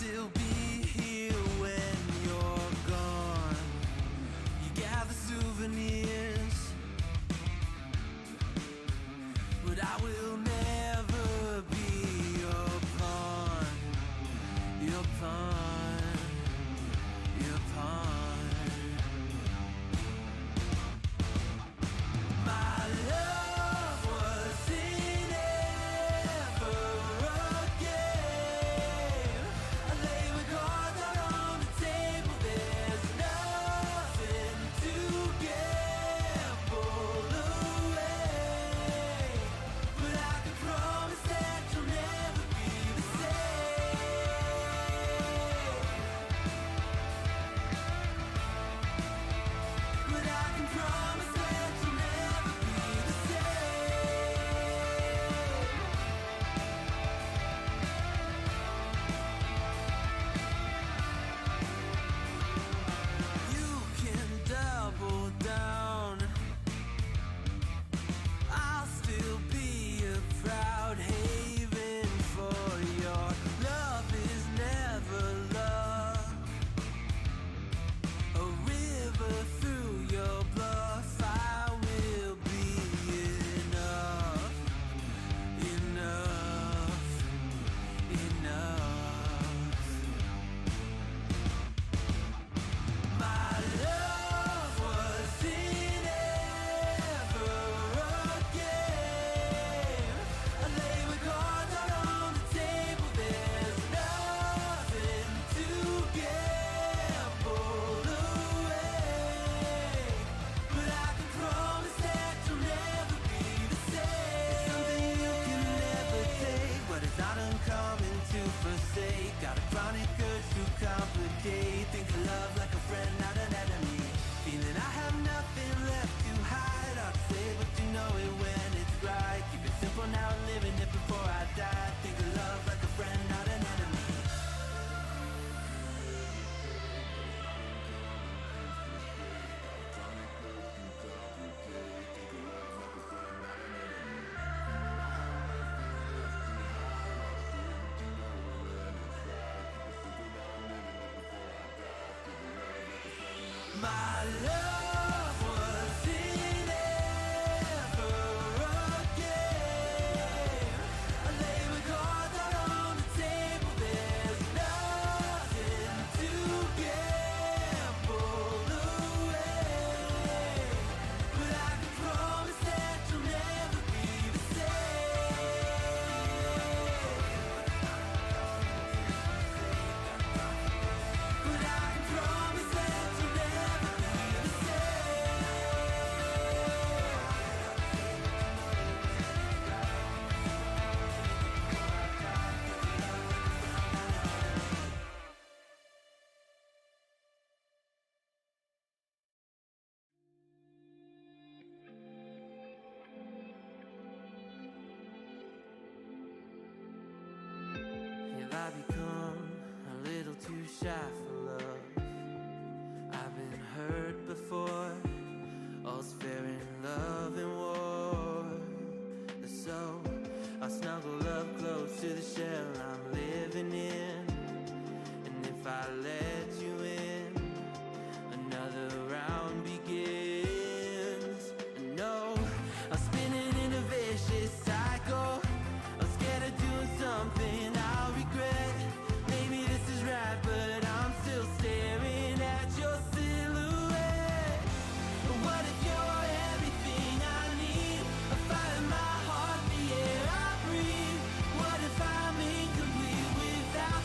still be here when you're gone. You gather souvenirs, but I will never be your pawn. Your pawn. Your pawn. My love wasn't ever a game. I lay with cards out on the table. There's nothing to gamble away, but I can promise that you'll never be the same. But I can promise that you'll never be the same. You can double down. I'll still be a proud haven for your love is never love. A river through your bluff, I will be enough, enough, enough. My love wasn't ever a game. I lay with cards out on the table. There's nothing to gamble away, but I can promise that you'll never be the same. Something you can never take, but it's not uncommon to forsake. Got a chronic urge to complicate. Think of love like a friend, not an enemy. Feeling I have nothing left to hide. I'd say, but you know it when it's right. Keep it simple now, living it before I die. Think of love like a friend, not an enemy. My love wasn't ever a game. I lay with cards out on the table. There's nothing to gamble away, but I can promise that you'll never be the same. But I can promise that you'll never be the Have I become a little too shy for love? I've been hurt before. All's fair in love and war. So I'll snuggle up close to the shell I'm living in. And if I let you in, another round begins. And no, I'm spinning in a vicious cycle. I'm scared of doing something I'll regret. Maybe this is right, but I'm still staring at your silhouette. What if you're everything I need? A fire in my heart, the air I breathe. What if I'm incomplete without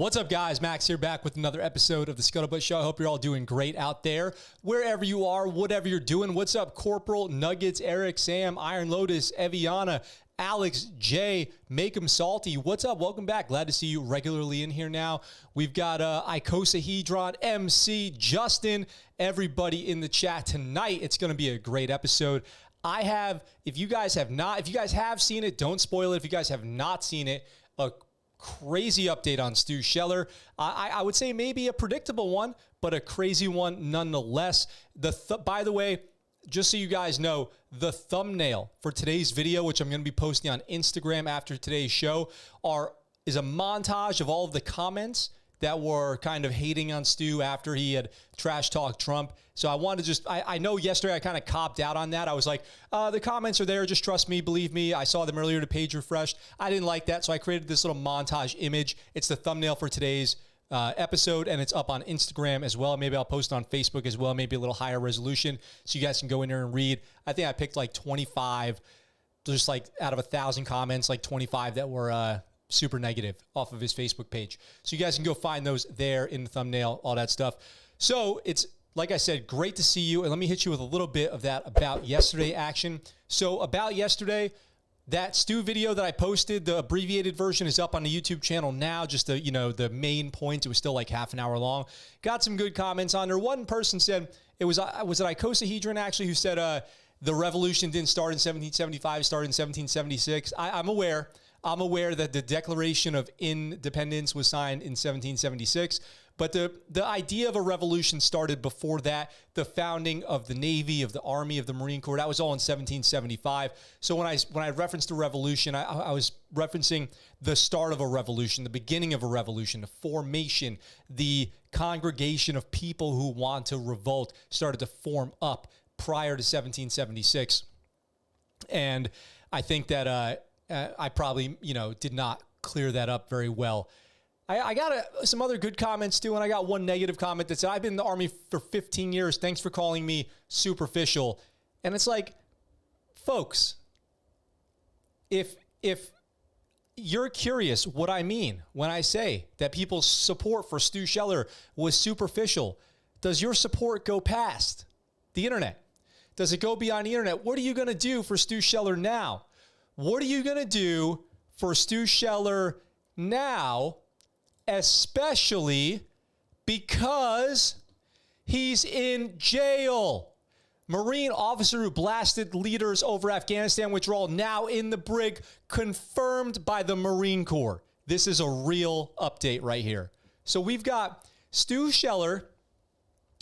What's up, guys? Max here, back with another episode of the ScuttleButt Show. I hope you're all doing great out there, wherever you are, whatever you're doing. What's up, Corporal, Nuggets, Eric, Sam, Iron Lotus, Eviana, Alex, Jay, Make 'em Salty. What's up? Welcome back. Glad to see you regularly in here now. We've got Icosahedron, MC, Justin, everybody in the chat tonight. It's going to be a great episode. If you guys have seen it, don't spoil it. If you guys have not seen it, a crazy update on Stu Scheller. I would say maybe a predictable one, but a crazy one nonetheless. By the way, just so you guys know, the thumbnail for today's video, which I'm going to be posting on Instagram after today's show, is a montage of all of the comments that were kind of hating on Stu after he had trash talked Trump. So I wanted to I know yesterday I kind of copped out on that. I was like, the comments are there. Just trust me, believe me. I saw them earlier. The page refreshed. I didn't like that. So I created this little montage image. It's the thumbnail for today's episode, and it's up on Instagram as well. Maybe I'll post it on Facebook as well, maybe a little higher resolution so you guys can go in there and read. I think I picked like 25, just like out of 1,000 comments, like 25 that were super negative off of his Facebook page. So you guys can go find those there in the thumbnail, all that stuff. So it's, like I said, great to see you. And let me hit you with a little bit of that About Yesterday action. So About Yesterday, that Stu video that I posted, the abbreviated version is up on the YouTube channel now. Just the main point. It was still like half an hour long. Got some good comments on there. One person said, was it Icosahedron actually, who said the revolution didn't start in 1775, started in 1776. I'm aware that the Declaration of Independence was signed in 1776. But the idea of a revolution started before that. The founding of the Navy, of the Army, of the Marine Corps, that was all in 1775. So when I referenced the revolution, I was referencing the start of a revolution, the beginning of a revolution, the formation, the congregation of people who want to revolt started to form up prior to 1776. And I think that I probably, did not clear that up very well. I got some other good comments too, and I got one negative comment that said, I've been in the Army for 15 years. Thanks for calling me superficial. And it's like, folks, if you're curious what I mean when I say that people's support for Stu Scheller was superficial, does your support go past the internet? Does it go beyond the internet? What are you going to do for Stu Scheller now? What are you going to do for Stu Scheller now, especially because he's in jail? Marine officer who blasted leaders over Afghanistan withdrawal now in the brig, confirmed by the Marine Corps. This is a real update right here. So we've got Stu Scheller,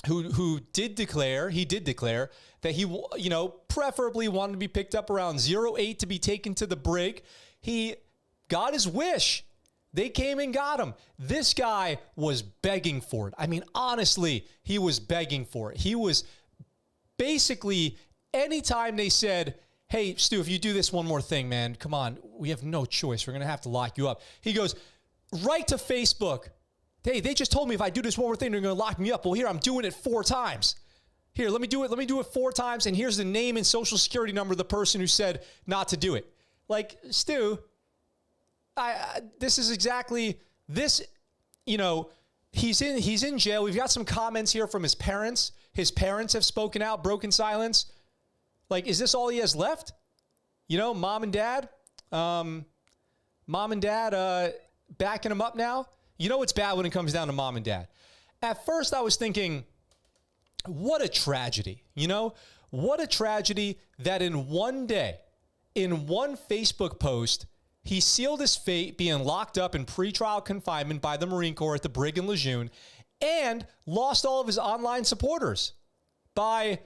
who did declare that he, preferably wanted to be picked up around 08 to be taken to the brig. He got his wish. They came and got him. This guy was begging for it. I mean, honestly, he was begging for it. He was basically, anytime they said, hey, Stu, if you do this one more thing, man, come on, we have no choice. We're going to have to lock you up. He goes right to Facebook. Hey, they just told me if I do this one more thing, they're going to lock me up. Well, here, I'm doing it 4 times. Here, let me do it. Let me do it 4 times. And here's the name and social security number of the person who said not to do it. Like, Stu, this is exactly this, he's in jail. We've got some comments here from his parents. His parents have spoken out, broken silence. Like, is this all he has left? Mom and dad backing him up now. It's bad when it comes down to mom and dad. At first I was thinking, what a tragedy, what a tragedy that in one day, in one Facebook post, he sealed his fate being locked up in pretrial confinement by the Marine Corps at the brig in Lejeune and lost all of his online supporters by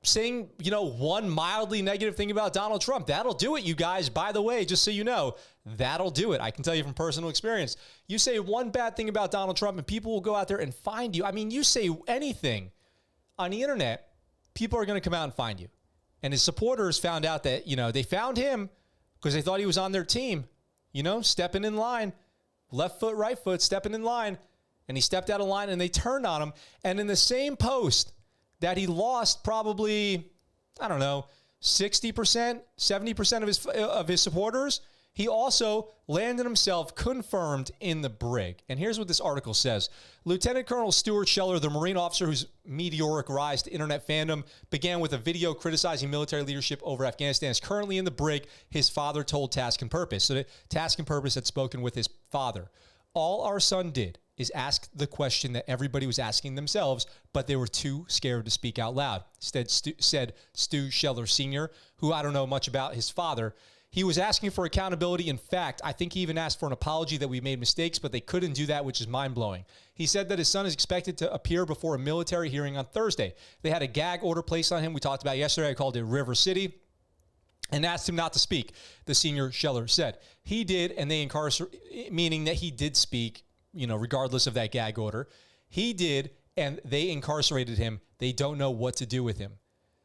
saying, one mildly negative thing about Donald Trump. That'll do it, you guys. By the way, just so you know, that'll do it. I can tell you from personal experience. You say one bad thing about Donald Trump and people will go out there and find you. I mean, you say anything on the internet, people are going to come out and find you. And his supporters found out that, they found him because they thought he was on their team, stepping in line, left foot, right foot, stepping in line. And he stepped out of line and they turned on him. And in the same post that he lost probably, 60%, 70% of his supporters, He also landed himself confirmed in the brig. And here's what this article says. Lieutenant Colonel Stuart Scheller, the Marine officer whose meteoric rise to internet fandom began with a video criticizing military leadership over Afghanistan, is currently in the brig, his father told Task and Purpose. So Task and Purpose had spoken with his father. All our son did is ask the question that everybody was asking themselves, but they were too scared to speak out loud. Instead, said Stu Scheller Sr., who I don't know much about his father. He was asking for accountability. In fact, I think he even asked for an apology that we made mistakes, but they couldn't do that, which is mind-blowing. He said that his son is expected to appear before a military hearing on Thursday. They had a gag order placed on him. We talked about yesterday. I called it River City, and asked him not to speak, the senior Scheller said. He did, and they incarcerated, meaning that he did speak, regardless of that gag order. He did, and they incarcerated him. They don't know what to do with him.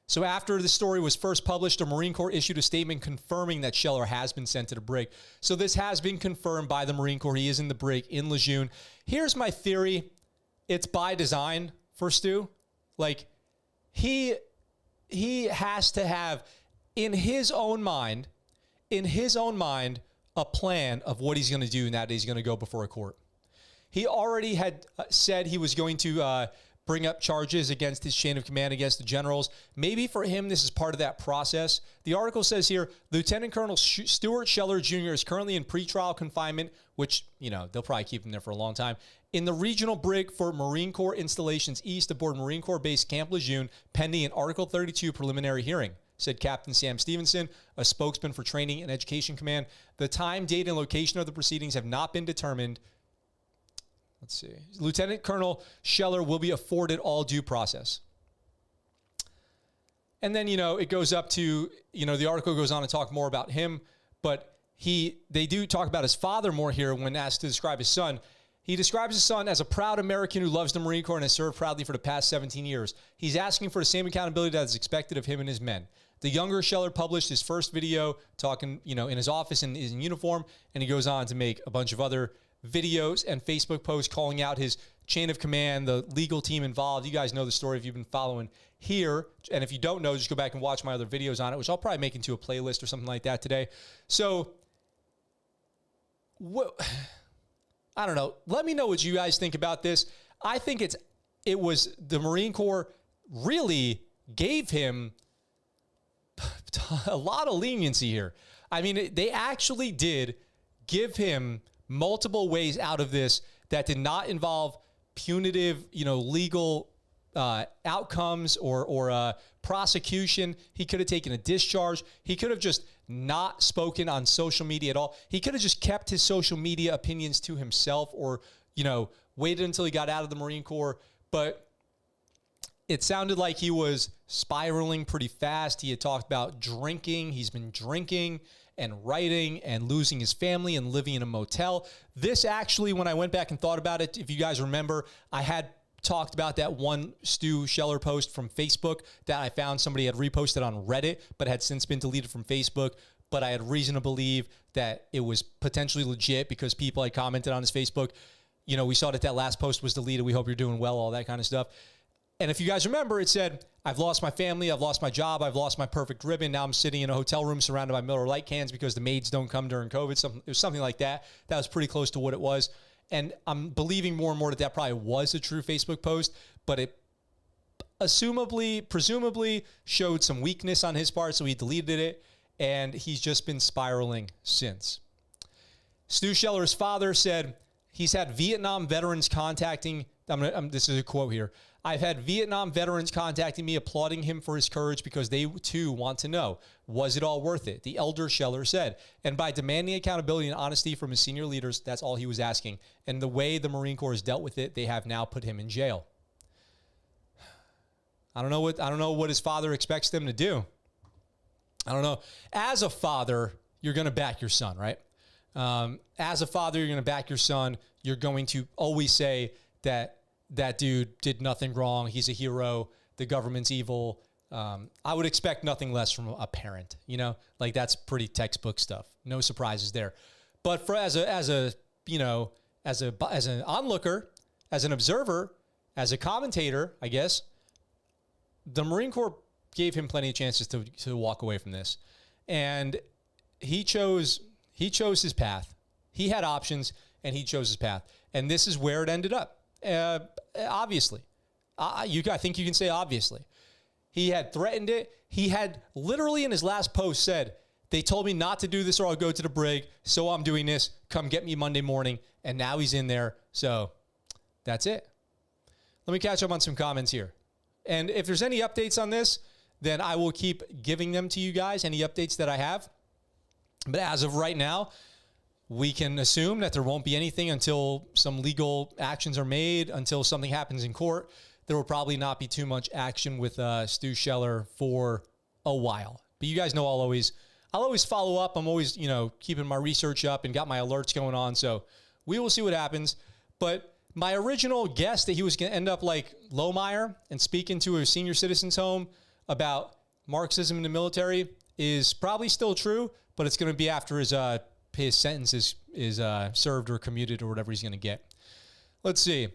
So after the story was first published, the Marine Corps issued a statement confirming that Scheller has been sent to the brig. So this has been confirmed by the Marine Corps. He is in the brig in Lejeune. Here's my theory. It's by design for Stu. Like, he has to have, in his own mind, a plan of what he's going to do now that he's going to go before a court. He already had said he was going to bring up charges against his chain of command, against the generals. Maybe for him, this is part of that process. The article says here, Lieutenant Colonel Stuart Scheller Jr. is currently in pretrial confinement, which, they'll probably keep him there for a long time, in the regional brig for Marine Corps installations east aboard Marine Corps Base Camp Lejeune, pending an Article 32 preliminary hearing, said Captain Sam Stevenson, a spokesman for Training and Education Command. The time, date, and location of the proceedings have not been determined. Let's see. Lieutenant Colonel Scheller will be afforded all due process. And then, it goes up to, the article goes on to talk more about him, but they do talk about his father more here when asked to describe his son. He describes his son as a proud American who loves the Marine Corps and has served proudly for the past 17 years. He's asking for the same accountability that is expected of him and his men. The younger Scheller published his first video talking, in his office in uniform, and he goes on to make a bunch of other videos and Facebook posts calling out his chain of command, the legal team involved. You guys know the story if you've been following here. And if you don't know, just go back and watch my other videos on it, which I'll probably make into a playlist or something like that today. So, I don't know. Let me know what you guys think about this. I think it was the Marine Corps really gave him a lot of leniency here. I mean, they actually did give him multiple ways out of this that did not involve punitive, legal outcomes or prosecution. He could have taken a discharge. He could have just not spoken on social media at all. He could have just kept his social media opinions to himself or, waited until he got out of the Marine Corps. But it sounded like he was spiraling pretty fast. He had talked about drinking. He's been drinking and writing and losing his family and living in a motel. This actually, when I went back and thought about it, if you guys remember, I had talked about that one Stu Scheller post from Facebook that I found somebody had reposted on Reddit, but had since been deleted from Facebook. But I had reason to believe that it was potentially legit because people had commented on his Facebook. We saw that last post was deleted. We hope you're doing well, all that kind of stuff. And if you guys remember, it said, I've lost my family, I've lost my job, I've lost my perfect ribbon. Now I'm sitting in a hotel room surrounded by Miller Lite cans because the maids don't come during COVID. It was something like that. That was pretty close to what it was. And I'm believing more and more that probably was a true Facebook post, but it presumably showed some weakness on his part, so he deleted it, and he's just been spiraling since. Stu Scheller's father said he's had Vietnam veterans contacting, this is a quote here, I've had Vietnam veterans contacting me applauding him for his courage because they too want to know, was it all worth it? The elder Scheller said. And by demanding accountability and honesty from his senior leaders, that's all he was asking. And the way the Marine Corps has dealt with it, they have now put him in jail. I don't know what his father expects them to do. I don't know. As a father, you're going to back your son, right? As a father, you're going to back your son. You're going to always say that dude did nothing wrong. He's a hero. The government's evil. I would expect nothing less from a parent, like that's pretty textbook stuff. No surprises there. But as an onlooker, as an observer, as a commentator, I guess, the Marine Corps gave him plenty of chances to walk away from this. And he chose He chose his path. He had options, and he chose his path. And this is where it ended up. Obviously. I think you can say obviously. He had threatened it. He had literally in his last post said, they told me not to do this or I'll go to the brig, so I'm doing this. Come get me Monday morning. And now he's in there. So that's it. Let me catch up on some comments here. And if there's any updates on this, then I will keep giving them to you guys, any updates that I have. But as of right now, we can assume that there won't be anything until some legal actions are made, until something happens in court. There will probably not be too much action with Stu Scheller for a while. But you guys know I'll always follow up. I'm always, keeping my research up and got my alerts going on. So we will see what happens. But my original guess that he was going to end up like Lohmeyer and speak into a senior citizens home about Marxism in the military is probably still true, but it's going to be after his sentence is served or commuted or whatever he's going to get. Let's see.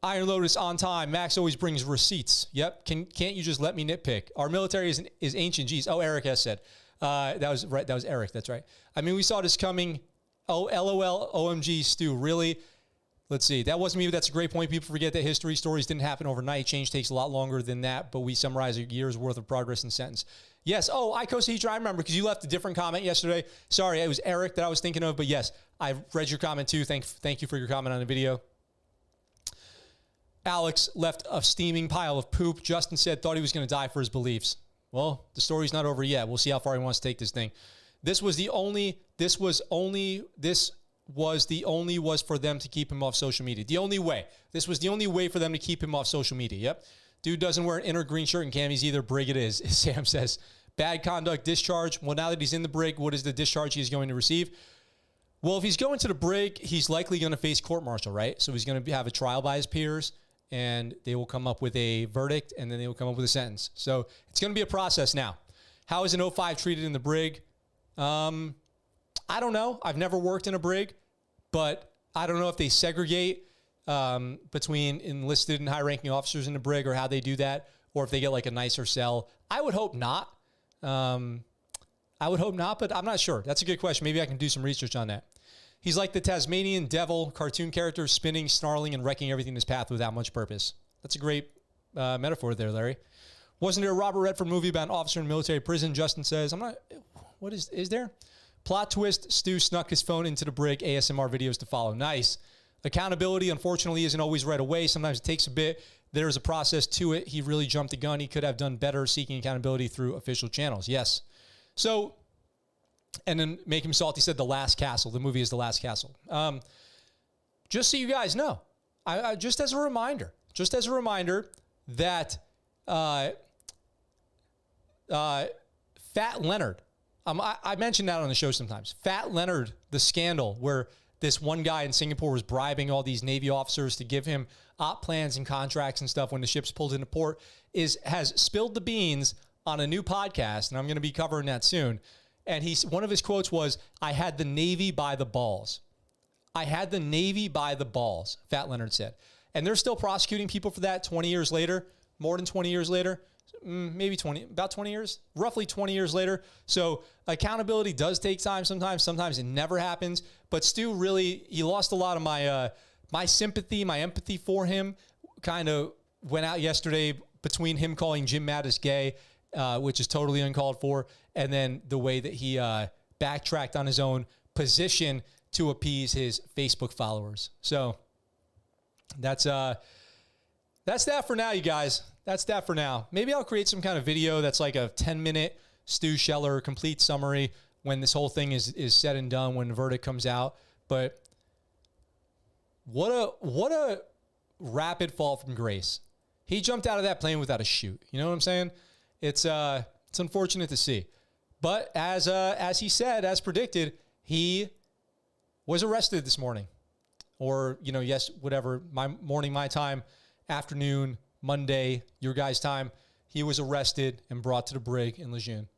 Iron Lotus on time. Max always brings receipts. Yep. Can't you just let me nitpick? Our military is ancient. Geez. Oh, Eric has said. That was right. That was Eric. That's right. I mean, we saw this coming. Oh, LOL, OMG, Stu. Really? Let's see. That wasn't me, but that's a great point. People forget that history stories didn't happen overnight. Change takes a lot longer than that, but we summarize a year's worth of progress in a sentence. Yes. Oh, Icosahedra, I remember because you left a different comment yesterday. Sorry, it was Eric that I was thinking of, but yes, I read your comment too. Thank you for your comment on the video. Alex left a steaming pile of poop. Justin said thought he was going to die for his beliefs. Well, the story's not over yet. We'll see how far he wants to take this thing. This was for them to keep him off social media. The only way. This was the only way for them to keep him off social media. Yep. Dude doesn't wear an inner green shirt and camis either. Brig it is. Sam says, bad conduct discharge. Well, now that he's in the brig, what is the discharge he's going to receive? Well, if he's going to the brig, he's likely going to face court-martial, right? So he's going to have a trial by his peers, and they will come up with a verdict, and then they will come up with a sentence. So it's going to be a process now. How is an 05 treated in the brig? I don't know. I've never worked in a brig, but I don't know if they segregate between enlisted and high-ranking officers in the brig or how they do that, or if they get like a nicer cell. I would hope not. But I'm not sure. That's a good question. Maybe I can do some research on that. He's like the Tasmanian devil cartoon character, spinning, snarling, and wrecking everything in his path without much purpose. That's a great metaphor there, Larry. Wasn't there a Robert Redford movie about an officer in military prison? Justin says, what is there? Plot twist, Stu snuck his phone into the brig, ASMR videos to follow. Nice. Accountability, unfortunately, isn't always right away. Sometimes it takes a bit. There's a process to it. He really jumped the gun. He could have done better seeking accountability through official channels. Yes. So, and then Make Him Salty said The Last Castle. The movie is The Last Castle. Just so you guys know, just as a reminder that Fat Leonard, I mentioned that on the show sometimes. Fat Leonard, the scandal where this one guy in Singapore was bribing all these Navy officers to give him op plans and contracts and stuff when the ships pulled into port, has spilled the beans on a new podcast, and I'm going to be covering that soon. And one of his quotes was, "I had the Navy by the balls." I had the Navy by the balls, Fat Leonard said. And they're still prosecuting people for that 20 years later, more than 20 years later. Maybe 20, about 20 years, roughly 20 years later. So accountability does take time sometimes. Sometimes it never happens. But Stu really, he lost a lot of my sympathy, my empathy for him. Kind of went out yesterday between him calling Jim Mattis gay, which is totally uncalled for, and then the way that he backtracked on his own position to appease his Facebook followers. So that's that for now, you guys. That's that for now. Maybe I'll create some kind of video that's like a 10-minute Stu Scheller complete summary when this whole thing is said and done, when the verdict comes out. But what a rapid fall from grace. He jumped out of that plane without a chute. You know what I'm saying? It's unfortunate to see. But as he said, as predicted, he was arrested this morning. Or, yes, whatever, my morning, my time, afternoon, Monday, your guys' time. He was arrested and brought to the brig in Lejeune.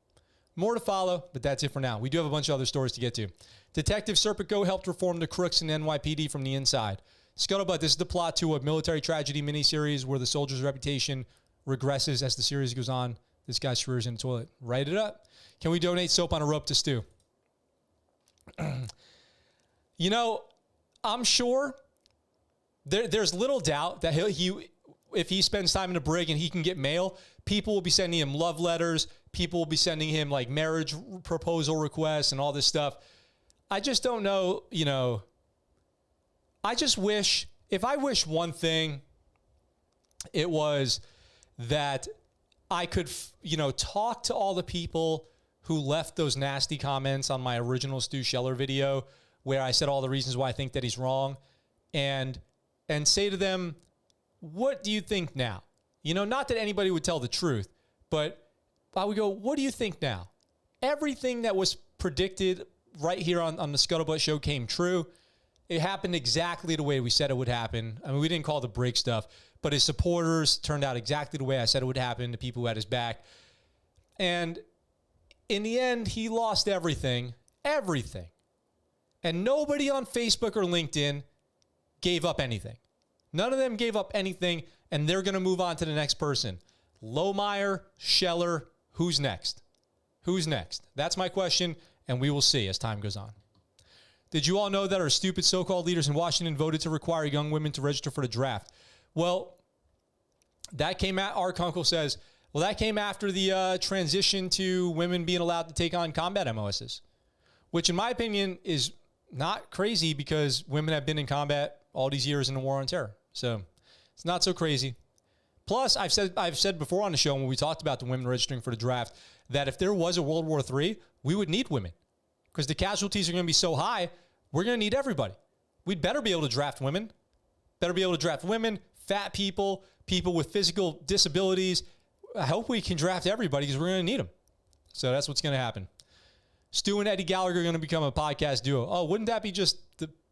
More to follow, but that's it for now. We do have a bunch of other stories to get to. Detective Serpico helped reform the crooks in NYPD from the inside. ScuttleButt, this is the plot to a military tragedy miniseries where the soldier's reputation regresses as the series goes on. This guy's career's in the toilet. Write it up. Can we donate soap on a rope to Stu? You know, I'm sure there's little doubt that if he spends time in a brig and he can get mail, people will be sending him love letters. People will be sending him like marriage proposal requests and all this stuff. I just don't know, you know, I just wish, if I wish one thing, it was that I could, you know, talk to all the people who left those nasty comments on my original Stu Scheller video where I said all the reasons why I think that he's wrong, and say to them, what do you think now? You know, not that anybody would tell the truth, but I would go, what do you think now? Everything that was predicted right here on the ScuttleButt show came true. It happened exactly the way we said it would happen. I mean, we didn't call the break stuff, but his supporters turned out exactly the way I said it would happen, the people who had his back. And in the end, he lost everything. And nobody on Facebook or LinkedIn gave up anything. None of them gave up anything, and they're going to move on to the next person. Lohmeyer, Scheller, who's next? Who's next? That's my question, and we will see as time goes on. Did you all know that our stupid so-called leaders in Washington voted to require young women to register for the draft? Well, that came out, our uncle says, well, that came after the transition to women being allowed to take on combat MOSs, which in my opinion is not crazy because women have been in combat all these years in the war on terror. So it's not so crazy. Plus, I've said before on the show when we talked about the women registering for the draft that if there was a World War III, we would need women because the casualties are going to be so high, we're going to need everybody. We'd better be able to draft women. Better be able to draft women, fat people, people with physical disabilities. I hope we can draft everybody because we're going to need them. So that's what's going to happen. Stu and Eddie Gallagher are going to become a podcast duo. Oh, wouldn't that be just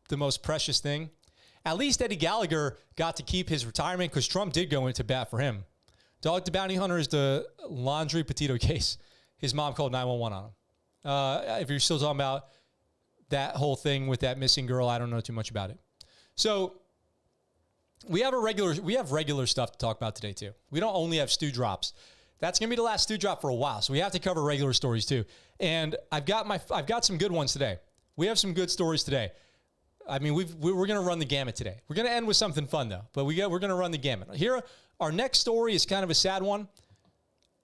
the most precious thing? At least Eddie Gallagher got to keep his retirement because Trump did go into bat for him. Dog the Bounty Hunter is the laundry potato case. His mom called 911 on him. If you're still talking about that whole thing with that missing girl, I don't know too much about it. So we have regular stuff to talk about today too. We don't only have Stu drops. That's going to be the last Stu drop for a while. So we have to cover regular stories too. And I've got some good ones today. We have some good stories today. I mean, we're going to run the gamut today. We're going to end with something fun though, but we're going to run the gamut. Here, our next story is kind of a sad one.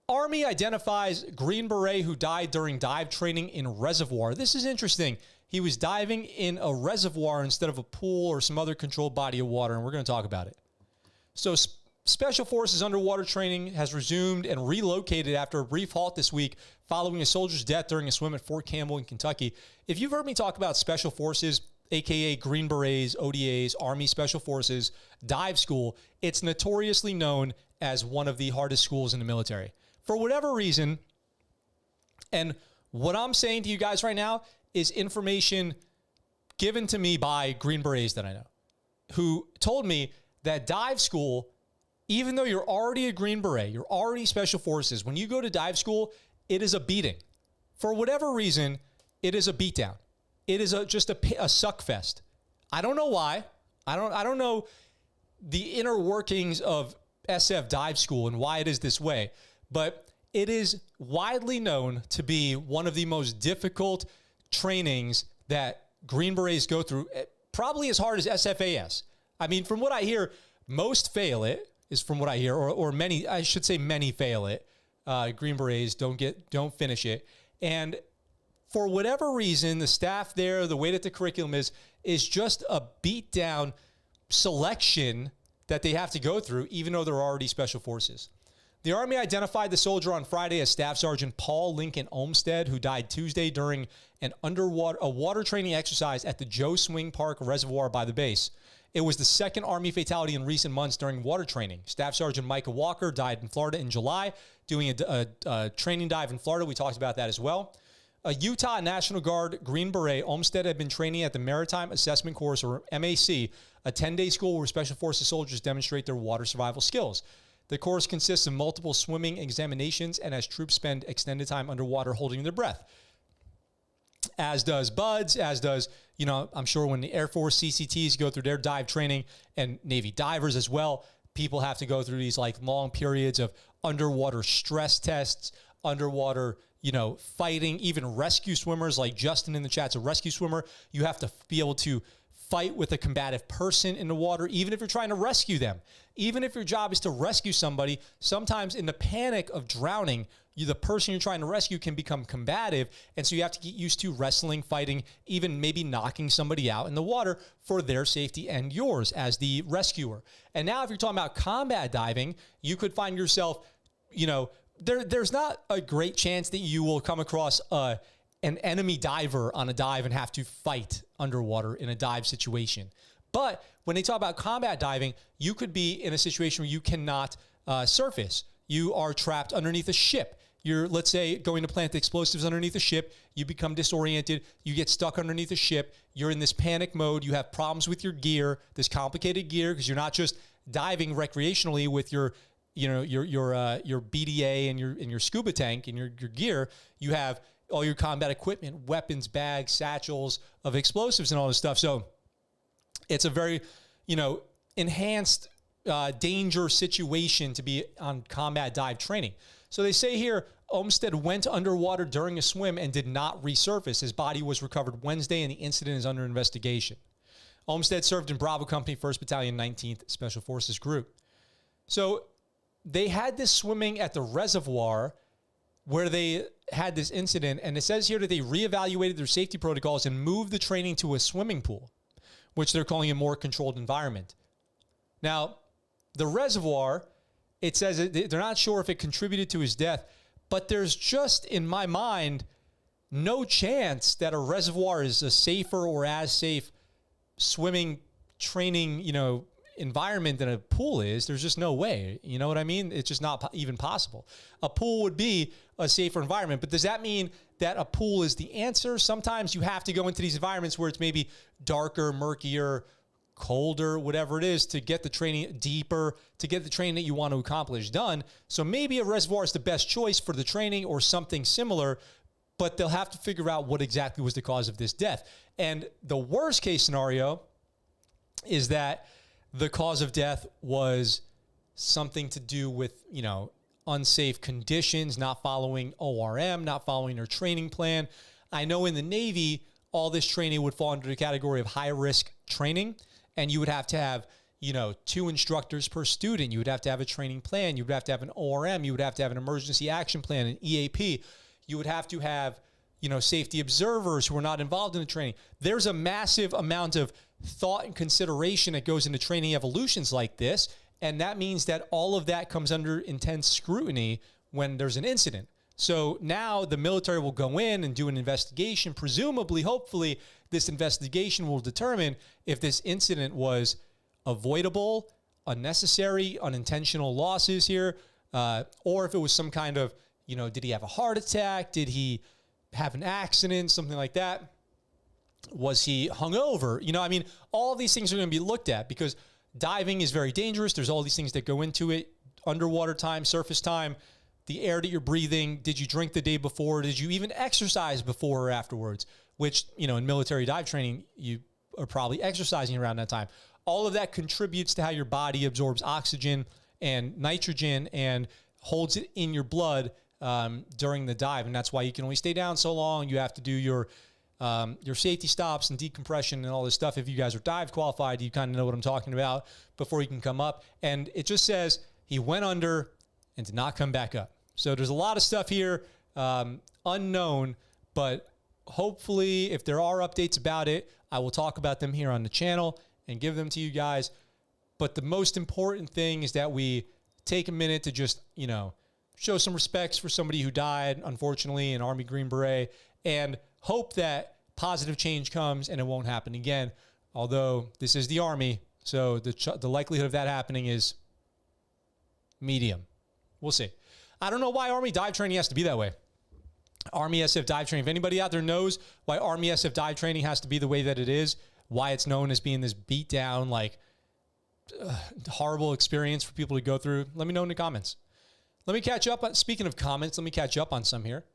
Army identifies Green Beret who died during dive training in reservoir. This is interesting. He was diving in a reservoir instead of a pool or some other controlled body of water, and we're going to talk about it. So Special Forces underwater training has resumed and relocated after a brief halt this week following a soldier's death during a swim at Fort Campbell in Kentucky. If you've heard me talk about Special Forces, a.k.a. Green Berets, ODAs, Army Special Forces, dive school, it's notoriously known as one of the hardest schools in the military. For whatever reason, and what I'm saying to you guys right now is information given to me by Green Berets that I know, who told me that dive school, even though you're already a Green Beret, you're already Special Forces, when you go to dive school, it is a beating. For whatever reason, it is a beatdown. It is just a suck fest. I don't know why. I don't know the inner workings of SF dive school and why it is this way, but it is widely known to be one of the most difficult trainings that Green Berets go through, probably as hard as SFAS. I mean, from what I hear, most fail it, is from what I hear, or many, I should say many fail it. Green Berets don't finish it. And for whatever reason, the staff there, the way that the curriculum is just a beat down selection that they have to go through, even though they're already Special Forces. The Army identified the soldier on Friday as Staff Sergeant Paul Lincoln Olmsted, who died Tuesday during a water training exercise at the Joe Swing Park Reservoir by the base. It was the second Army fatality in recent months during water training. Staff Sergeant Micah Walker died in Florida in July, doing a training dive in Florida. We talked about that as well. A Utah National Guard Green Beret, Olmsted had been training at the Maritime Assessment Course, or MAC, a 10-day school where Special Forces soldiers demonstrate their water survival skills. The course consists of multiple swimming examinations and as troops spend extended time underwater holding their breath. As does BUDS, as does, I'm sure when the Air Force CCTs go through their dive training, and Navy divers as well, people have to go through these like long periods of underwater stress tests, underwater, fighting, even rescue swimmers like Justin in the chat's a rescue swimmer. You have to be able to fight with a combative person in the water, even if you're trying to rescue them. Even if your job is to rescue somebody, sometimes in the panic of drowning, the person you're trying to rescue can become combative. And so you have to get used to wrestling, fighting, even maybe knocking somebody out in the water for their safety and yours as the rescuer. And now if you're talking about combat diving, you could find yourself, there's not a great chance that you will come across an enemy diver on a dive and have to fight underwater in a dive situation. But when they talk about combat diving, you could be in a situation where you cannot surface. You are trapped underneath a ship. You're, let's say, going to plant explosives underneath a ship. You become disoriented. You get stuck underneath a ship. You're in this panic mode. You have problems with your gear, this complicated gear, because you're not just diving recreationally with your BDA and your scuba tank and your gear. You have all your combat equipment, weapons, bags, satchels of explosives and all this stuff. So it's a very, enhanced danger situation to be on combat dive training. So they say here, Olmsted went underwater during a swim and did not resurface. His body was recovered Wednesday and the incident is under investigation. Olmsted served in Bravo Company, 1st Battalion, 19th Special Forces Group. So they had this swimming at the reservoir where they had this incident, and it says here that they reevaluated their safety protocols and moved the training to a swimming pool, which they're calling a more controlled environment. Now, the reservoir, it says they're not sure if it contributed to his death, but there's just, in my mind, no chance that a reservoir is a safer or as safe swimming training, environment than a pool is. There's just no way. You know what I mean? It's just not even possible. A pool would be a safer environment, but does that mean that a pool is the answer? Sometimes you have to go into these environments where it's maybe darker, murkier, colder, whatever it is, to get the training deeper, to get the training that you want to accomplish done. So maybe a reservoir is the best choice for the training or something similar, but they'll have to figure out what exactly was the cause of this death. And the worst case scenario is that the cause of death was something to do with, unsafe conditions, not following ORM, not following their training plan. I know in the Navy, all this training would fall under the category of high-risk training, and you would have to have, 2 instructors per student. You would have to have a training plan. You would have to have an ORM. You would have to have an emergency action plan, an EAP. You would have to have, safety observers who are not involved in the training. There's a massive amount of thought and consideration that goes into training evolutions like this. And that means that all of that comes under intense scrutiny when there's an incident. So now the military will go in and do an investigation. Presumably, hopefully, this investigation will determine if this incident was avoidable, unnecessary, unintentional losses here, or if it was some kind of, did he have a heart attack? Did he have an accident? Something like that. Was he hungover? All these things are going to be looked at because diving is very dangerous. There's all these things that go into it. Underwater time, surface time, the air that you're breathing. Did you drink the day before? Did you even exercise before or afterwards? Which, in military dive training, you are probably exercising around that time. All of that contributes to how your body absorbs oxygen and nitrogen and holds it in your blood during the dive. And that's why you can only stay down so long. You have to do your safety stops and decompression and all this stuff. If you guys are dive qualified, you kind of know what I'm talking about before you can come up. And it just says he went under and did not come back up. So there's a lot of stuff here unknown, but hopefully if there are updates about it, I will talk about them here on the channel and give them to you guys. But the most important thing is that we take a minute to just, show some respects for somebody who died, unfortunately, an Army Green Beret, and hope that positive change comes and it won't happen again. Although this is the Army, so the likelihood of that happening is medium. We'll see. I don't know why Army dive training has to be that way. Army SF dive training. If anybody out there knows why Army SF dive training has to be the way that it is, why it's known as being this beat down, horrible experience for people to go through, let me know in the comments. Let me catch up on, speaking of comments, let me catch up on some here.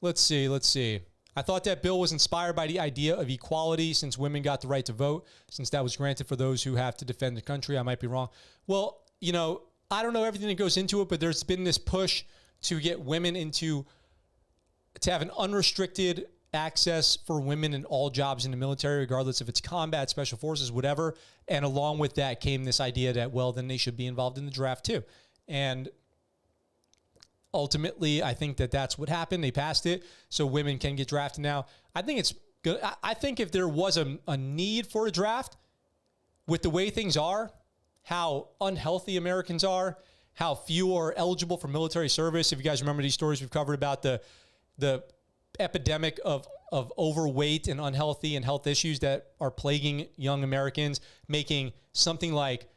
Let's see. I thought that bill was inspired by the idea of equality since women got the right to vote, since that was granted for those who have to defend the country. I might be wrong. Well, I don't know everything that goes into it, but there's been this push to get women into to have an unrestricted access for women in all jobs in the military, regardless if it's combat, special forces, whatever. And along with that came this idea that, well, then they should be involved in the draft too. And ultimately, I think that that's what happened. They passed it, so women can get drafted now. I think it's good. I think if there was a need for a draft, with the way things are, how unhealthy Americans are, how few are eligible for military service. If you guys remember these stories we've covered about the epidemic of overweight and unhealthy and health issues that are plaguing young Americans, making something like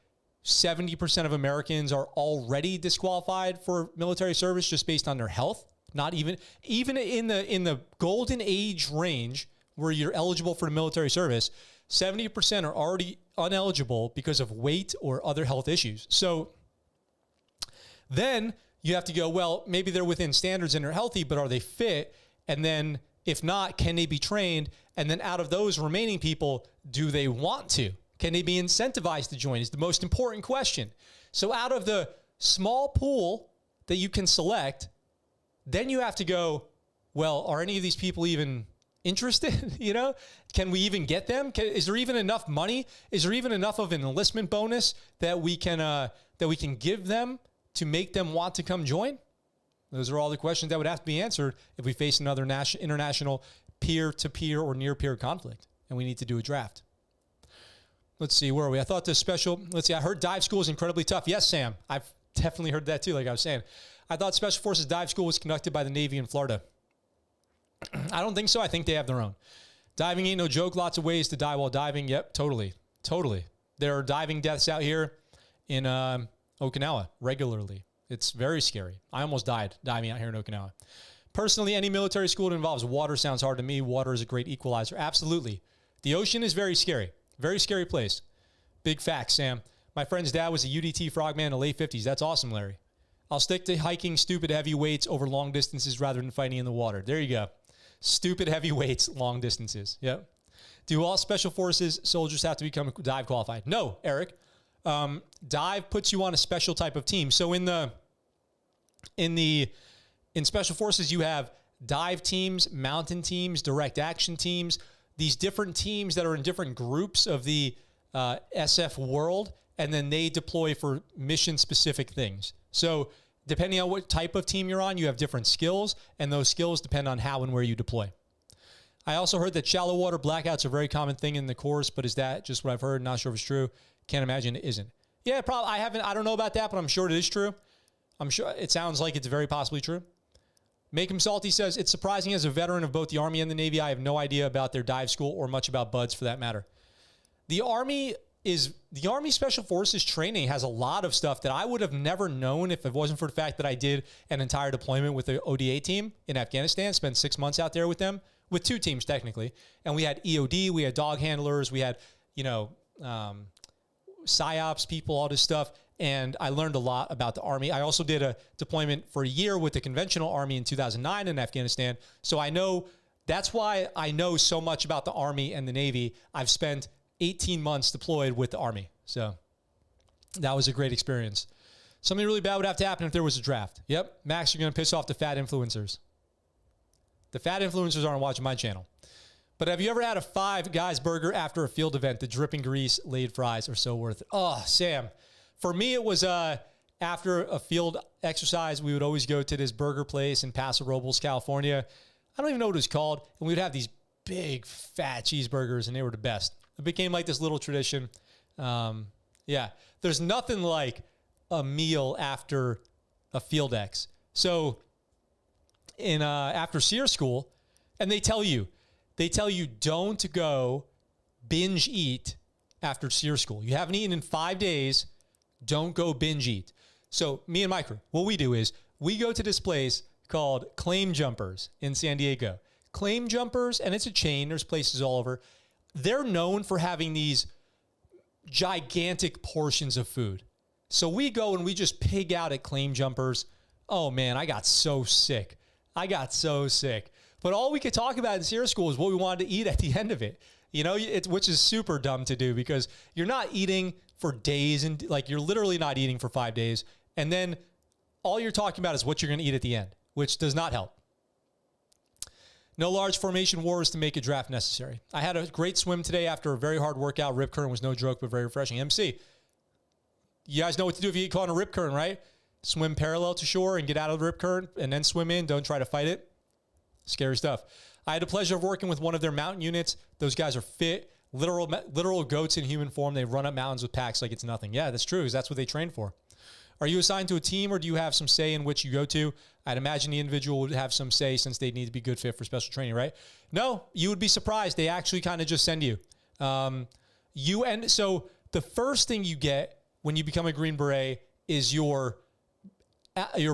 70% of Americans are already disqualified for military service just based on their health. Not even in the golden age range where you're eligible for the military service, 70% are already ineligible because of weight or other health issues. So then you have to go, well, maybe they're within standards and they're healthy, but are they fit? And then if not, can they be trained? And then out of those remaining people, do they want to? Can they be incentivized to join is the most important question. So out of the small pool that you can select, then you have to go, well, are any of these people even interested? You know, can we even get them? Is there even enough money? Is there even enough of an enlistment bonus that we can give them to make them want to come join? Those are all the questions that would have to be answered if we face another international peer-to-peer or near-peer conflict, and we need to do a draft. Let's see, where are we? I thought I heard dive school is incredibly tough. Yes, Sam, I've definitely heard that too, like I was saying. I thought Special Forces dive school was conducted by the Navy in Florida. I don't think so. I think they have their own. Diving ain't no joke. Lots of ways to die while diving. Yep, totally. There are diving deaths out here in Okinawa regularly. It's very scary. I almost died diving out here in Okinawa. Personally, any military school that involves water sounds hard to me. Water is a great equalizer. Absolutely. The ocean is very scary. Very scary place. Big facts, Sam. My friend's dad was a UDT frogman in the late 50s. That's awesome, Larry. I'll stick to hiking stupid heavy weights over long distances rather than fighting in the water. There you go. Stupid heavy weights, long distances. Yep. Do all Special Forces soldiers have to become dive qualified? No, Eric. Dive puts you on a special type of team. So in Special Forces, you have dive teams, mountain teams, direct action teams, these different teams that are in different groups of the SF world, and then they deploy for mission-specific things. So depending on what type of team you're on, you have different skills, and those skills depend on how and where you deploy. I also heard that shallow water blackouts are a very common thing in the course, but is that just what I've heard? Not sure if it's true. Can't imagine it isn't. Yeah, probably. I don't know about that, but I'm sure it is true. I'm sure it sounds like it's very possibly true. Make Him Salty says, it's surprising as a veteran of both the Army and the Navy, I have no idea about their dive school or much about BUDS for that matter. The Army Special Forces training has a lot of stuff that I would have never known if it wasn't for the fact that I did an entire deployment with the ODA team in Afghanistan, spent 6 months out there with them, with two teams technically. And we had EOD, we had dog handlers, we had, PSYOPs people, all this stuff. And I learned a lot about the Army. I also did a deployment for a year with the conventional Army in 2009 in Afghanistan. So that's why I know so much about the Army and the Navy. I've spent 18 months deployed with the Army. So that was a great experience. Something really bad would have to happen if there was a draft. Yep. Max, you're going to piss off the fat influencers. The fat influencers aren't watching my channel. But have you ever had a Five Guys burger after a field event? The dripping grease, laid fries are so worth it. Oh, Sam. For me, it was after a field exercise, we would always go to this burger place in Paso Robles, California. I don't even know what it was called. And we would have these big, fat cheeseburgers, and they were the best. It became like this little tradition. Yeah, there's nothing like a meal after a field ex. So after SEER school, and they tell you don't go binge eat after SEER school. You haven't eaten in 5 days. Don't go binge eat. So me and my crew, what we do is we go to this place called Claim Jumpers in San Diego. Claim Jumpers, and it's a chain. There's places all over. They're known for having these gigantic portions of food. So we go and we just pig out at Claim Jumpers. Oh, man, I got so sick. But all we could talk about in SEER school is what we wanted to eat at the end of it. Which is super dumb to do because you're not eating for days and you're literally not eating for 5 days. And then all you're talking about is what you're going to eat at the end, which does not help. No large formation wars to make a draft necessary. I had a great swim today after a very hard workout. Rip current was no joke, but very refreshing. MC, you guys know what to do if you get caught in a rip current, right? Swim parallel to shore and get out of the rip current and then swim in. Don't try to fight it. Scary stuff. I had the pleasure of working with one of their mountain units. Those guys are fit, literal goats in human form. They run up mountains with packs like it's nothing. Yeah, that's true, because that's what they train for. Are you assigned to a team, or do you have some say in which you go to? I'd imagine the individual would have some say, since they need to be good fit for special training, right? No, you would be surprised. They actually kind of just send you. So the first thing you get when you become a Green Beret is your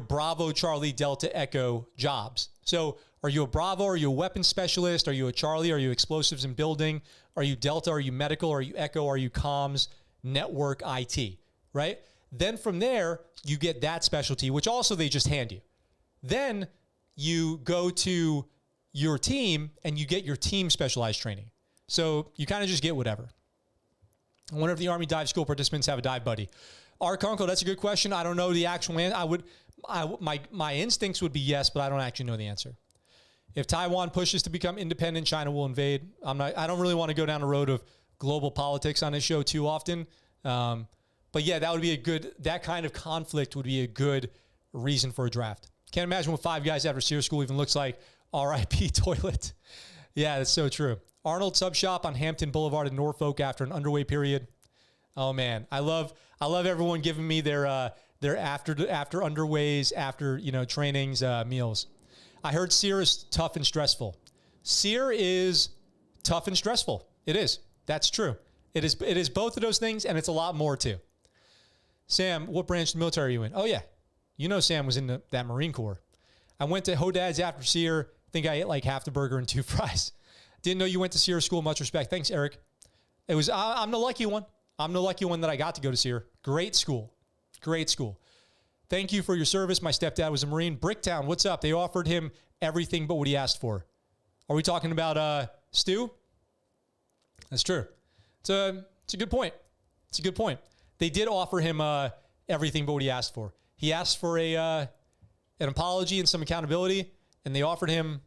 Bravo, Charlie, Delta, Echo jobs. So are you a Bravo? Are you a weapons specialist? Are you a Charlie? Are you explosives and building? Are you Delta? Are you medical? Are you Echo? Are you comms, network, IT, right? Then from there, you get that specialty, which also they just hand you. Then you go to your team and you get your team specialized training. So you kind of just get whatever. I wonder if the Army dive school participants have a dive buddy. Arkunkel, that's a good question. I don't know the actual answer. My instincts would be yes, but I don't actually know the answer. If Taiwan pushes to become independent, China will invade. I don't really want to go down the road of global politics on this show too often. But yeah, that would be that kind of conflict would be a good reason for a draft. Can't imagine what 5 guys after SEER school even looks like. RIP toilet. Yeah, that's so true. Arnold Sub Shop on Hampton Boulevard in Norfolk after an underway period. Oh man, I love everyone giving me their after underways, after trainings, meals. I heard SEER is tough and stressful. SEER is tough and stressful. It is. That's true. It is both of those things, and it's a lot more too. Sam, what branch of the military are you in? Oh yeah, Sam was in that Marine Corps. I went to Hodad's after SEER. I think I ate like half the burger and 2 fries. Didn't know you went to SEER school. Much respect. Thanks, Eric. I'm the lucky one. I'm the lucky one that I got to go to SEER. Great school. Great school. Thank you for your service. My stepdad was a Marine. Bricktown, what's up? They offered him everything but what he asked for. Are we talking about Stu? That's true. It's a good point. It's a good point. They did offer him everything but what he asked for. He asked for an apology and some accountability, and they offered him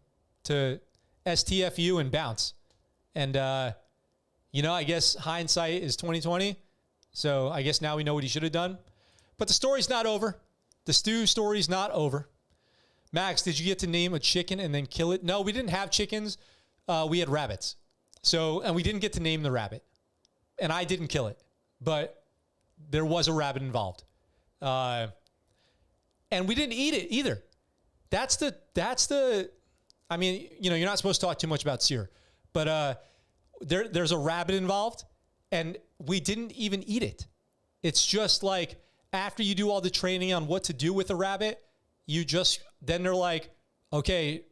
to STFU and bounce. And I guess hindsight is 2020. So I guess now we know what he should have done. But the story's not over. The Stu story's not over. Max, did you get to name a chicken and then kill it? No, we didn't have chickens. We had rabbits. And we didn't get to name the rabbit. And I didn't kill it. But there was a rabbit involved. And we didn't eat it either. I mean, you're not supposed to talk too much about SEER. But there's a rabbit involved, and we didn't even eat it. It's just like, after you do all the training on what to do with a rabbit, then they're like, okay,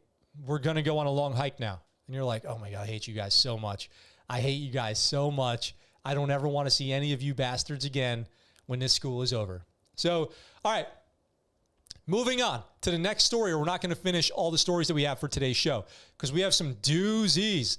we're going to go on a long hike now. And you're like, oh my God, I hate you guys so much. I hate you guys so much. I don't ever want to see any of you bastards again when this school is over. So, all right, moving on to the next story. We're not going to finish all the stories that we have for today's show because we have some doozies.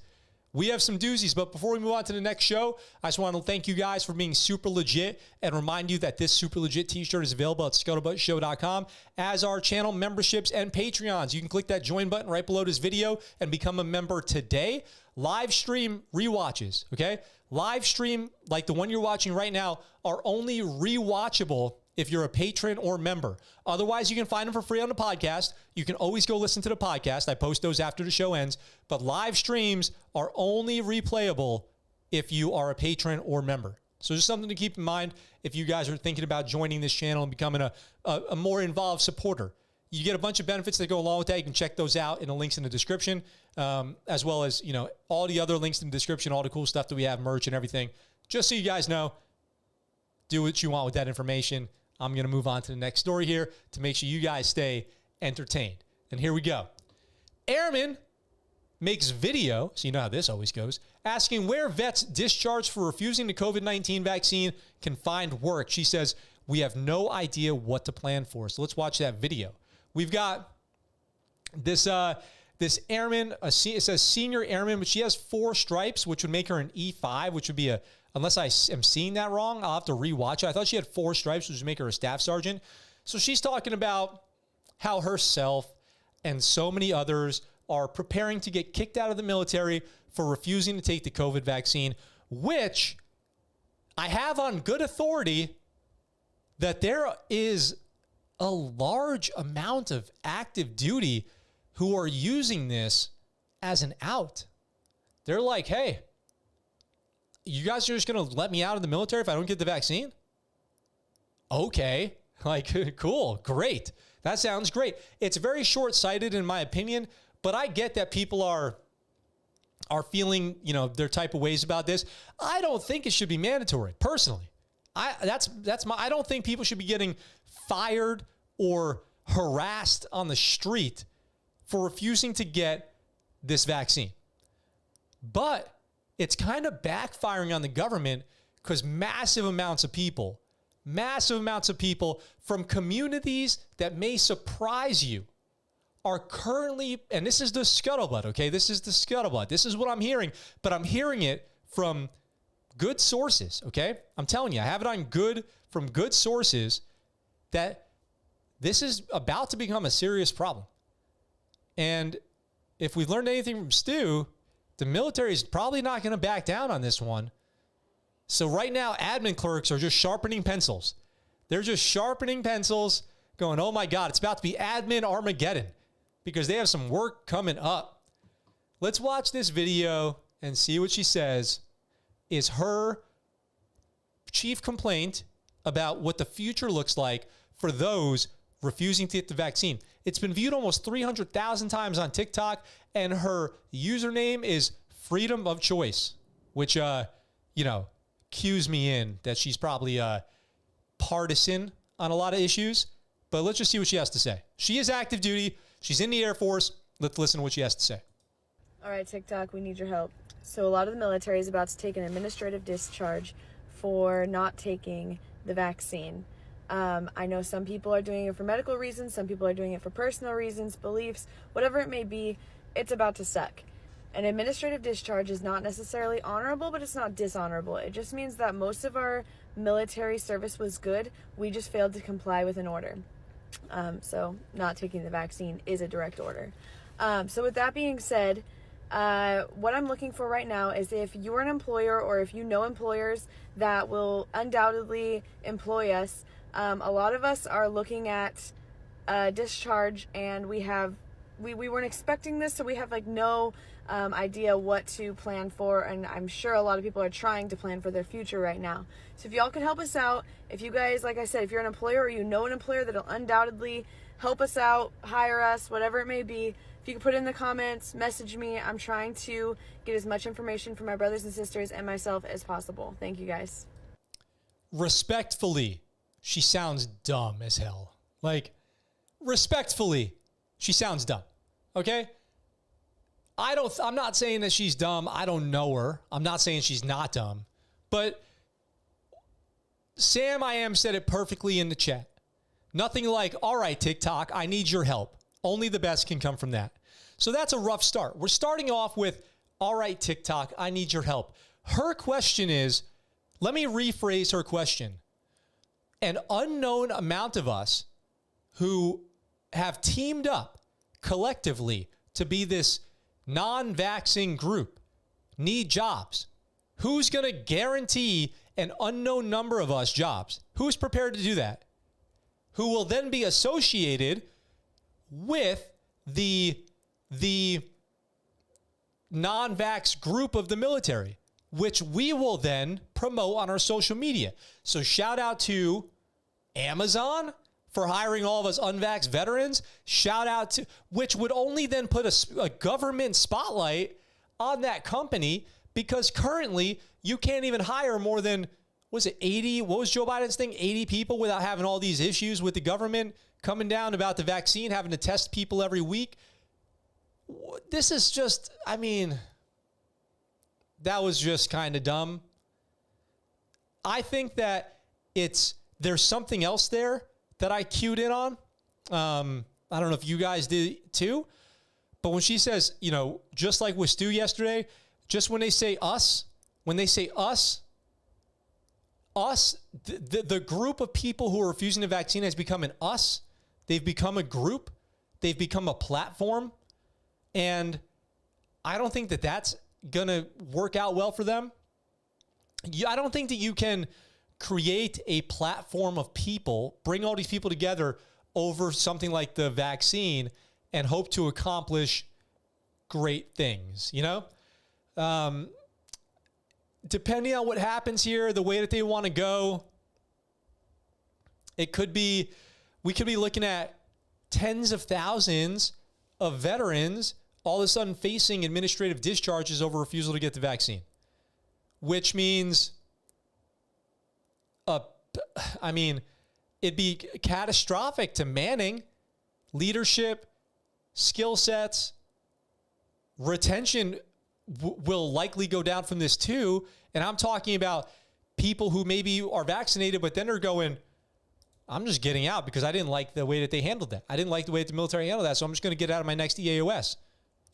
But before we move on to the next show, I just want to thank you guys for being super legit and remind you that this super legit t-shirt is available at ScuttleButtShow.com, as are channel memberships and Patreons. You can click that join button right below this video and become a member today. Live stream rewatches, okay? Live stream, like the one you're watching right now, are only rewatchable if you're a patron or member. Otherwise, you can find them for free on the podcast. You can always go listen to the podcast. I post those after the show ends. But live streams are only replayable if you are a patron or member. So just something to keep in mind if you guys are thinking about joining this channel and becoming a more involved supporter. You get a bunch of benefits that go along with that. You can check those out in the links in the description, as well as all the other links in the description, all the cool stuff that we have, merch and everything. Just so you guys know, do what you want with that information. I'm going to move on to the next story here to make sure you guys stay entertained. And here we go. Airman makes video, so you know how this always goes, asking where vets discharged for refusing the COVID-19 vaccine can find work. She says, we have no idea what to plan for. So let's watch that video. We've got this airman, it says senior airman, but she has 4 stripes, which would make her an E5, which would be unless I am seeing that wrong, I'll have to rewatch it. I thought she had 4 stripes, which would make her a staff sergeant. So she's talking about how herself and so many others are preparing to get kicked out of the military for refusing to take the COVID vaccine, which I have on good authority that there is a large amount of active duty who are using this as an out. They're like, hey, you guys are just going to let me out of the military if I don't get the vaccine? Okay. Like, cool. Great. That sounds great. It's very short-sighted in my opinion, but I get that people are feeling, their type of ways about this. I don't think it should be mandatory, personally. I don't think people should be getting fired or harassed on the street for refusing to get this vaccine. But it's kind of backfiring on the government because massive amounts of people from communities that may surprise you are currently, and this is the scuttlebutt, okay? This is the scuttlebutt. This is what I'm hearing, but I'm hearing it from good sources, okay? I'm telling you, I have it on from good sources that this is about to become a serious problem. And if we've learned anything from Stu, the military is probably not going to back down on this one. So right now, admin clerks are just sharpening pencils. They're just sharpening pencils going, oh my God, it's about to be admin Armageddon because they have some work coming up. Let's watch this video and see what she says is her chief complaint about what the future looks like for those refusing to get the vaccine. It's been viewed almost 300,000 times on TikTok, and her username is Freedom of Choice, which, cues me in that she's probably partisan on a lot of issues. But let's just see what she has to say. She is active duty. She's in the Air Force. Let's listen to what she has to say. All right, TikTok, we need your help. So a lot of the military is about to take an administrative discharge for not taking the vaccine. I know some people are doing it for medical reasons. Some people are doing it for personal reasons, beliefs, whatever it may be. It's about to suck. An administrative discharge is not necessarily honorable, but it's not dishonorable. It just means that most of our military service was good. We just failed to comply with an order. So not taking the vaccine is a direct order. So with that being said, what I'm looking for right now is if you're an employer or if you know employers that will undoubtedly employ us, a lot of us are looking at discharge, and we weren't expecting this, so we have no idea what to plan for, and I'm sure a lot of people are trying to plan for their future right now. So if y'all could help us out, if you guys, like I said, if you're an employer or you know an employer that'll undoubtedly help us out, hire us, whatever it may be, if you could put it in the comments, message me. I'm trying to get as much information from my brothers and sisters and myself as possible. Thank you guys. Respectfully, she sounds dumb as hell. Respectfully, she sounds dumb. Okay? I'm not saying that she's dumb. I don't know her. I'm not saying she's not dumb. But Sam I Am said it perfectly in the chat. Nothing like, all right, TikTok, I need your help. Only the best can come from that. So that's a rough start. We're starting off with, all right, TikTok, I need your help. Her question is, let me rephrase her question. An unknown amount of us who have teamed up collectively to be this non-vaxxing group need jobs. Who's going to guarantee an unknown number of us jobs? Who's prepared to do that? Who will then be associated with the non-vax group of the military, which we will then promote on our social media. So shout out to Amazon for hiring all of us unvaxxed veterans. Shout out to, which would only then put a government spotlight on that company, because currently you can't even hire more than, was it 80? What was Joe Biden's thing? 80 people without having all these issues with the government coming down about the vaccine, having to test people every week. This is just, that was just kind of dumb. I think that there's something else there that I cued in on. I don't know if you guys did too, but when she says, just like with Stu yesterday, just when they say us, the group of people who are refusing the vaccine has become an us. They've become a group. They've become a platform. And I don't think that that's going to work out well for them. I don't think that you can create a platform of people, bring all these people together over something like the vaccine and hope to accomplish great things, you know? Depending on what happens here, the way that they want to go, we could be looking at tens of thousands of veterans all of a sudden facing administrative discharges over refusal to get the vaccine, which means, it'd be catastrophic to manning, leadership, skill sets, retention will likely go down from this too. And I'm talking about people who maybe are vaccinated, but then they're going, I'm just getting out because I didn't like the way that they handled that. I didn't like the way that the military handled that. So I'm just going to get out of my next EAOS.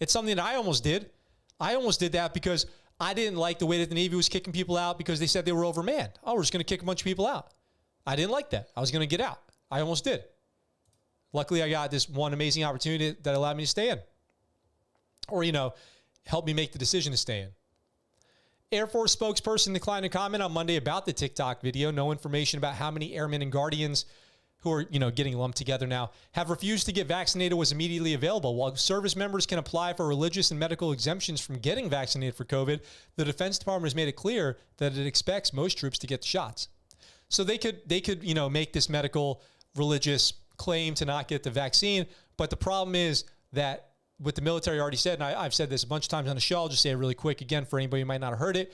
It's something that I almost did. I almost did that because I didn't like the way that the Navy was kicking people out because they said they were overmanned. Oh, we're just going to kick a bunch of people out. I didn't like that. I was going to get out. I almost did. Luckily, I got this one amazing opportunity that allowed me to stay in. Or, helped me make the decision to stay in. Air Force spokesperson declined to comment on Monday about the TikTok video. No information about how many airmen and guardians who are, getting lumped together now, have refused to get vaccinated was immediately available. While service members can apply for religious and medical exemptions from getting vaccinated for COVID, the Defense Department has made it clear that it expects most troops to get the shots. So they could, make this medical, religious claim to not get the vaccine. But the problem is that what the military already said, and I've said this a bunch of times on the show, I'll just say it really quick again for anybody who might not have heard it.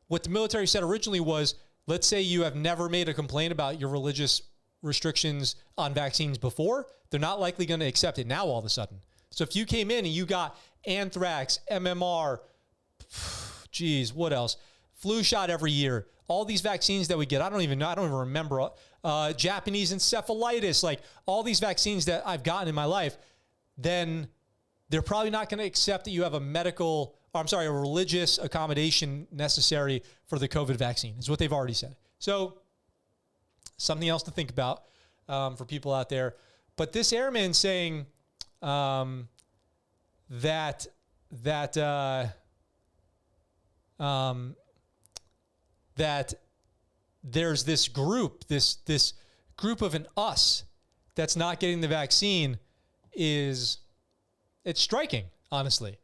What the military said originally was, let's say you have never made a complaint about your religious restrictions on vaccines before, they're not likely going to accept it now all of a sudden. So if you came in and you got anthrax, MMR, what else? Flu shot every year, all these vaccines that we get, I don't even remember, Japanese encephalitis, like all these vaccines that I've gotten in my life, then they're probably not going to accept that you have a religious accommodation necessary for the COVID vaccine, is what they've already said. So something else to think about for people out there. But this airman saying that there's this group of an us that's not getting the vaccine it's striking, honestly.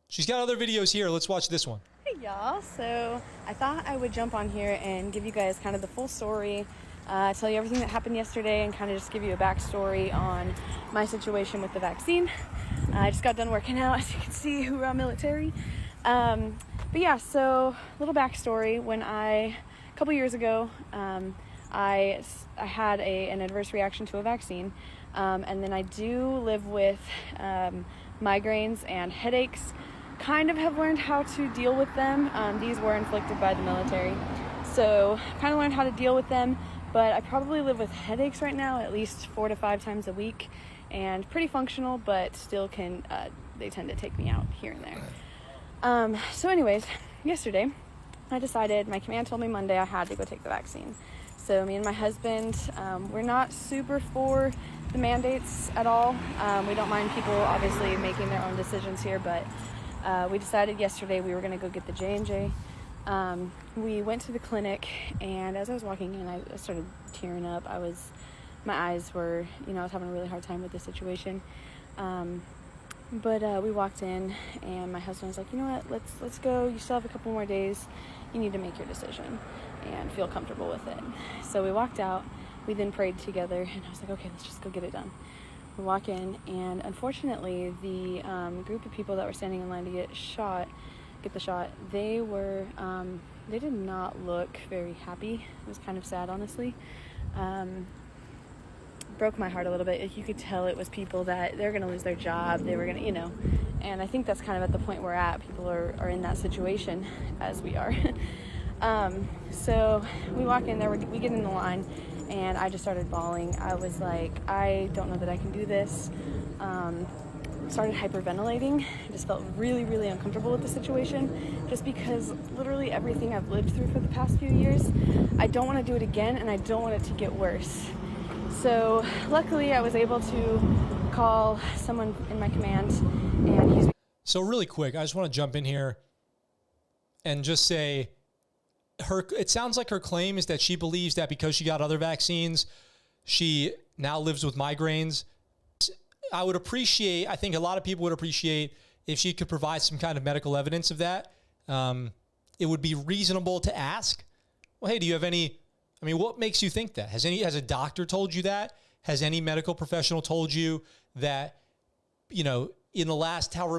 She's got other videos here. Let's watch this one. Hey, y'all. So I thought I would jump on here and give you guys kind of the full story, tell you everything that happened yesterday, and kind of just give you a backstory on my situation with the vaccine. I just got done working out, as you can see, hoorah military. But yeah, so little backstory. A couple years ago, I had an adverse reaction to a vaccine, and then I do live with migraines and headaches. Kind of have learned how to deal with them. These were inflicted by the military, so kind of learned how to deal with them, but I probably live with headaches right now at least 4 to 5 times a week, and pretty functional, but still they tend to take me out here and there. So anyways, yesterday I decided, my command told me Monday I had to go take the vaccine. So me and my husband, we're not super for the mandates at all. We don't mind people obviously making their own decisions here, but we decided yesterday we were going to go get the J&J. We went to the clinic, and as I was walking in, I started tearing up. My eyes were, I was having a really hard time with the situation. But we walked in, and my husband was like, you know what, let's go. You still have a couple more days. You need to make your decision and feel comfortable with it. So we walked out. We then prayed together, and I was like, okay, let's just go get it done. We walk in, and unfortunately, the group of people that were standing in line to get the shot, they did not look very happy. It was kind of sad, honestly. Broke my heart a little bit. You could tell it was people that they're going to lose their job. They were going to, and I think that's kind of at the point we're at. People are in that situation as we are. So we walk in there, we get in the line, and I just started bawling. I was like, I don't know that I can do this. Started hyperventilating. I just felt really, really uncomfortable with the situation, just because literally everything I've lived through for the past few years, I don't want to do it again, and I don't want it to get worse. So luckily I was able to call someone in my command, and he's... So really quick, I just want to jump in here and just say it sounds like her claim is that she believes that because she got other vaccines, she now lives with migraines. I think a lot of people would appreciate if she could provide some kind of medical evidence of that. It would be reasonable to ask, well, hey, do you have any, what makes you think that? Has a doctor told you that? Has any medical professional told you that, in the last however